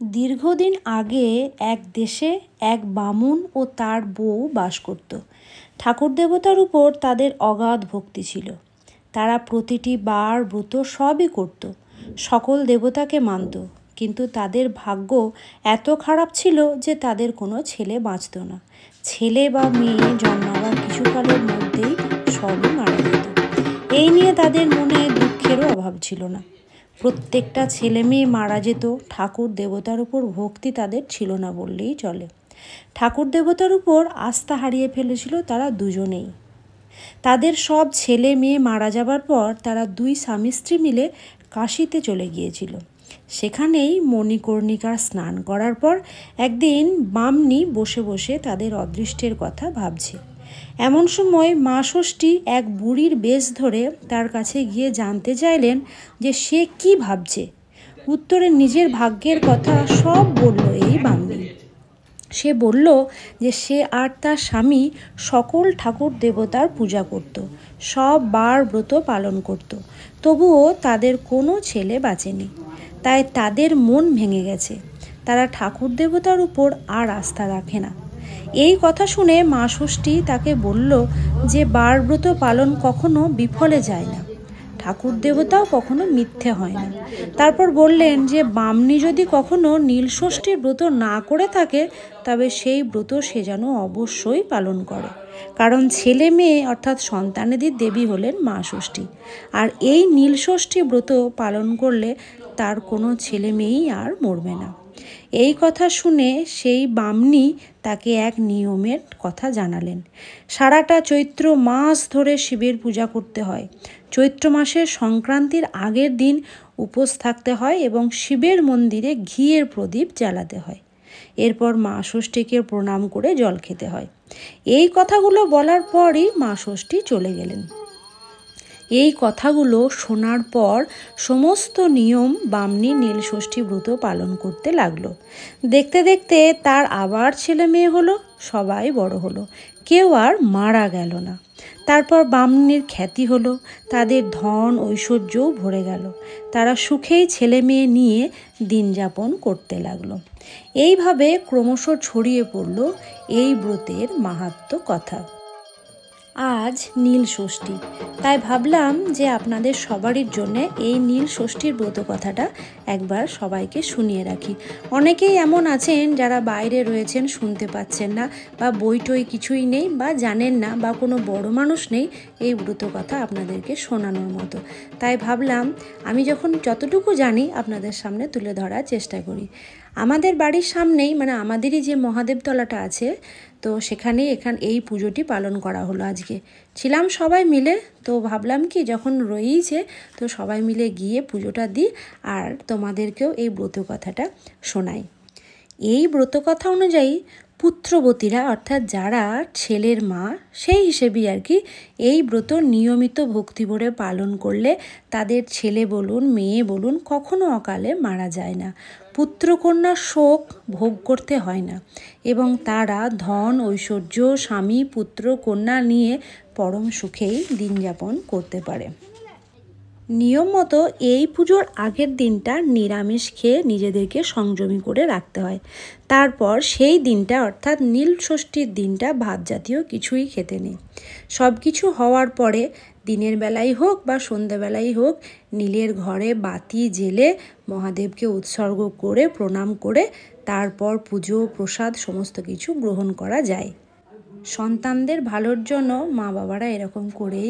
দীর্ঘদিন আগে এক দেশে এক বামুন ও তার বউ বাস করত। ঠাকুর দেবতার উপর তাদের অগাধ ভক্তি ছিল। তারা প্রতিটি বার ব্রত সবই করত, সকল দেবতাকে মানত, কিন্তু তাদের ভাগ্য এত খারাপ ছিল যে তাদের কোনো ছেলে বাঁচত না। ছেলে বা মেয়ে জন্মাবার কিছুকালের মধ্যেই সবই মারা যেত। এই নিয়ে তাদের মনে দুঃখেরও অভাব ছিল না। প্রত্যেকটা ছেলে মেয়ে মারা যেত, ঠাকুর দেবতার উপর ভক্তি তাদের ছিল না বললেই চলে। ঠাকুর দেবতার উপর আস্থা হারিয়ে ফেলেছিল তারা দুজনেই। তাদের সব ছেলে মেয়ে মারা যাবার পর তারা দুই স্বামী স্ত্রী মিলে কাশীতে চলে গিয়েছিল। সেখানেই মণিকর্ণিকার স্নান করার পর একদিন বামনী বসে বসে তাদের অদৃষ্টের কথা ভাবছে। এমন সময় মা ষষ্ঠী এক বুড়ির বেশ ধরে তার কাছে গিয়ে জানতে চাইলেন যে সে কি ভাবছে। উত্তরে নিজের ভাগ্যের কথা সব বলল এই বামনী। সে বলল যে সে আর তার স্বামী সকল ঠাকুর দেবতার পূজা করত, সব বার ব্রত পালন করত, তবুও তাদের কোনো ছেলে বাঁচেনি। তাই তাদের মন ভেঙে গেছে, তারা ঠাকুর দেবতার উপর আর আস্থা রাখে না। এই কথা শুনে মা ষষ্ঠী তাকে বলল যে বার ব্রত পালন কখনো বিফলে যায় না, ঠাকুর দেবতাও কখনো মিথ্যে হয় না। তারপর বললেন যে বামনী যদি কখনো নীলষষ্ঠীর ব্রত না করে থাকে তবে সেই ব্রত সে যেন অবশ্যই পালন করে, কারণ ছেলে মেয়ে অর্থাৎ সন্তানেদের দেবী হলেন মা ষষ্ঠী। আর এই নীলষষ্ঠী ব্রত পালন করলে তার কোনো ছেলে মেয়েই আর মরবে না। এই কথা শুনে সেই বামনী তাকে এক নিয়মের কথা জানালেন। সারাটা চৈত্র মাস ধরে শিবের পূজা করতে হয়। চৈত্র মাসের সংক্রান্তির আগের দিন উপোস থাকতে হয় এবং শিবের মন্দিরে ঘিয়ের প্রদীপ জ্বালাতে হয়। এরপর মা ষষ্ঠীকে প্রণাম করে জল খেতে হয়। এই কথাগুলো বলার পরই মা ষষ্ঠী চলে গেলেন। এই কথাগুলো শোনার পর সমস্ত নিয়ম বামনী নীলষষ্ঠী ব্রত পালন করতে লাগলো। দেখতে দেখতে তার আবার ছেলে মেয়ে হলো, সবাই বড় হলো, কেউ আর মারা গেল না। তারপর বামনীর খ্যাতি হলো, তাদের ধন ঐশ্বর্যও ভরে গেল। তারা সুখেই ছেলে মেয়ে নিয়ে দিন যাপন করতে লাগলো। এইভাবে ক্রমশ ছড়িয়ে পড়ল এই ব্রতের মাহাত্ম্য কথা। আজ নীল ষষ্ঠী, তাই ভাবলাম যে আপনাদের সবারই জন্য এই নীল ষষ্ঠীর ব্রত কথাটা একবার সবাইকে শুনিয়ে রাখি। অনেকেই এমন আছেন যারা বাইরে রয়েছেন, শুনতে পাচ্ছেন না, বা বই টই কিছুই নেই, বা জানেন না, বা কোনো বড় মানুষ নেই এই ব্রত কথা আপনাদেরকে শোনানোর মতো। তাই ভাবলাম আমি যখন যতটুকু জানি আপনাদের সামনে তুলে ধরার চেষ্টা করি। আমাদের বাড়ির সামনেই, মানে আমাদেরই যে মহাদেবতলাটা আছে, তো সেখানেই এই পুজোটি পালন করা হলো। আজকে ছিলাম সবাই মিলে, তো ভাবলাম কি যখন রয়েছে তো সবাই মিলে গিয়ে পুজোটা দিই আর তোমাদেরকেও এই ব্রত কথাটা শোনাই। এই ব্রত কথা অনুযায়ী পুত্রবতীরা অর্থাৎ যারা ছেলের মা সেই হিসেবেই আর কি এই ব্রত নিয়মিত ভক্তি ভরে পালন করলে তাদের ছেলে বলুন মেয়ে বলুন কখনো অকালে মারা যায় না, পুত্রকন্যার শোক ভোগ করতে হয় না, এবং তারা ধন ঐশ্বর্য স্বামী পুত্র কন্যা নিয়ে পরম সুখেই দিন যাপন করতে পারে। নিয়ম মতো এই পুজোর আগের দিনটা নিরামিষ খেয়ে নিজেদেরকে সংযমী করে রাখতে হয়। তারপর সেই দিনটা অর্থাৎ নীল ষষ্ঠীর দিনটা ভাত জাতীয় কিছুই খেতে নেই। সব কিছু হওয়ার পরে দিনের বেলাই হোক বা সন্ধ্যাবেলাই হোক নীলের ঘরে বাতি জেলে মহাদেবকে উৎসর্গ করে প্রণাম করে তারপর পুজো প্রসাদ সমস্ত কিছু গ্রহণ করা যায়। সন্তানদের ভালোর জন্য মা বাবারা এরকম করেই